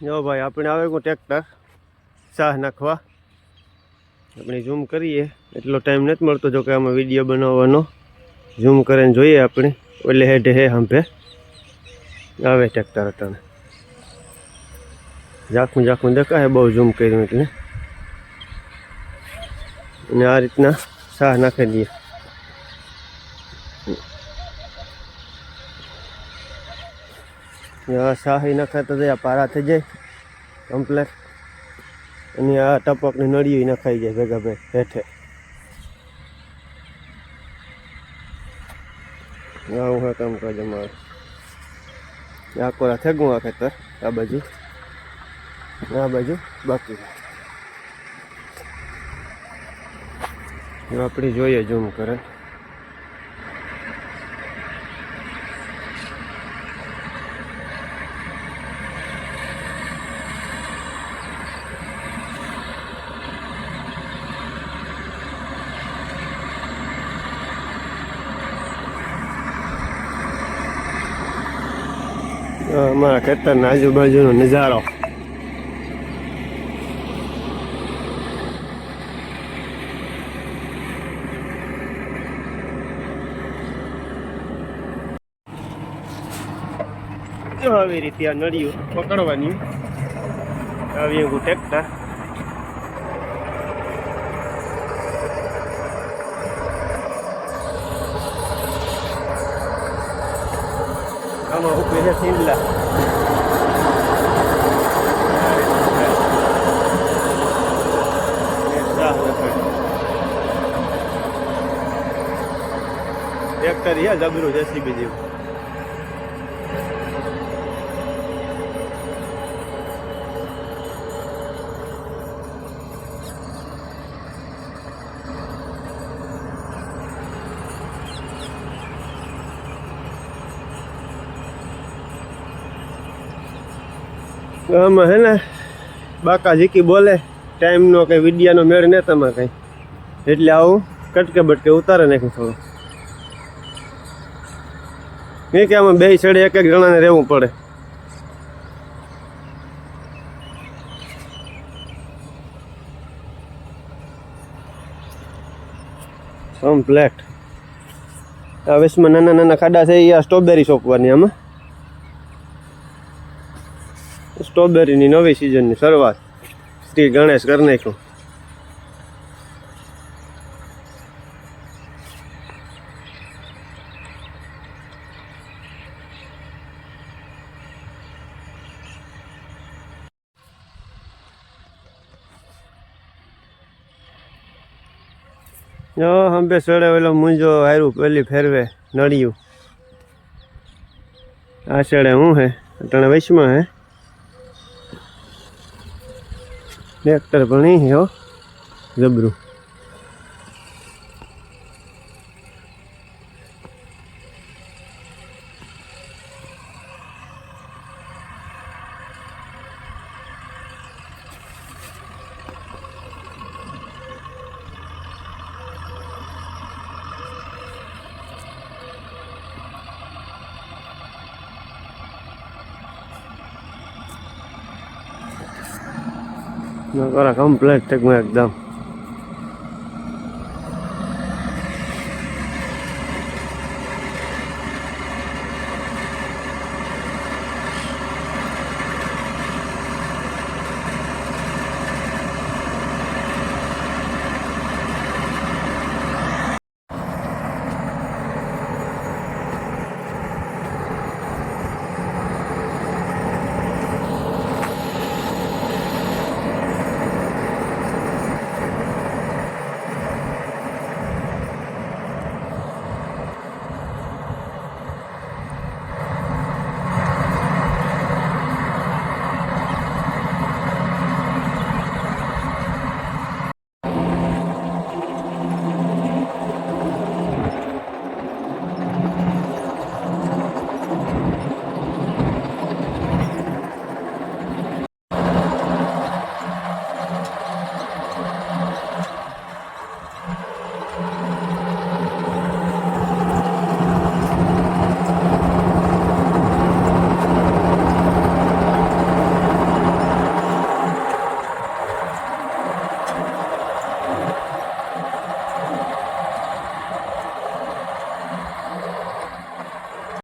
જો ભાઈ આપણે આવે કોઈ ટ્રેક્ટર ચાહ નાખવા આપણે ઝૂમ કરીએ એટલો ટાઈમ નથી મળતો જો કે આમાં વિડીયો બનાવવાનો ઝૂમ કરીને જોઈએ આપણે એટલે હેઠે હે હંભે આવે ટ્રેક્ટર અટાણે ઝાખું ઝાખું દેખાય બહુ ઝૂમ કર્યું એટલે અને આ રીતના ચાહ નાખી દઈએ આ શાહી નખાય તો આ પારા થઈ જાય કમ્પ્લેટ અને આ ટપકની નળીઓ નખાઈ જાય ભેગા ભેગ હેઠે આવું હા કામકાજ અમારે આ કોરા થેગું આ ખેતર આ બાજુ બાકી આપણે જોઈએ ઝૂમ કરે અમારા ખેતરના આજુબાજુનો નજારો આવી રીતે આ નળીઓ પકડવાની આવી એવું ટ્રેક્ટર આમાં ઉપરી છે સીંડલા ટ્રેક્ટર યા જબરું જેસીબી જેવું આમાં હે ને બાકા ઝીકી બોલે ટાઈમનો કંઈ વિડિયાનો મેળ ને તમારે કંઈ એટલે આવું કટકે બટકે ઉતારે નાખ્યું થોડું નહીં કે આમાં બે છેડે એક એક જણાને રહેવું પડે કમ્પ્લેટ આ વેસમાં નાના નાના ખાડા છે એ આ સ્ટ્રોબેરી સોંપવાની આમાં સ્ટ્રોબેરીની નવી સિઝનની શરૂઆત શ્રી ગણેશ કરી નાખ્યું જો હંબે સડે ઓલો મુંજો હાર્યું પેલી ફેરવે નળિયું આ સડે હું હે અટાણે વૈશમાં હે ટ્રેક્ટર પણ નહીં હો જબરું કમ્પ્લેટ ટેકમાં એકદમ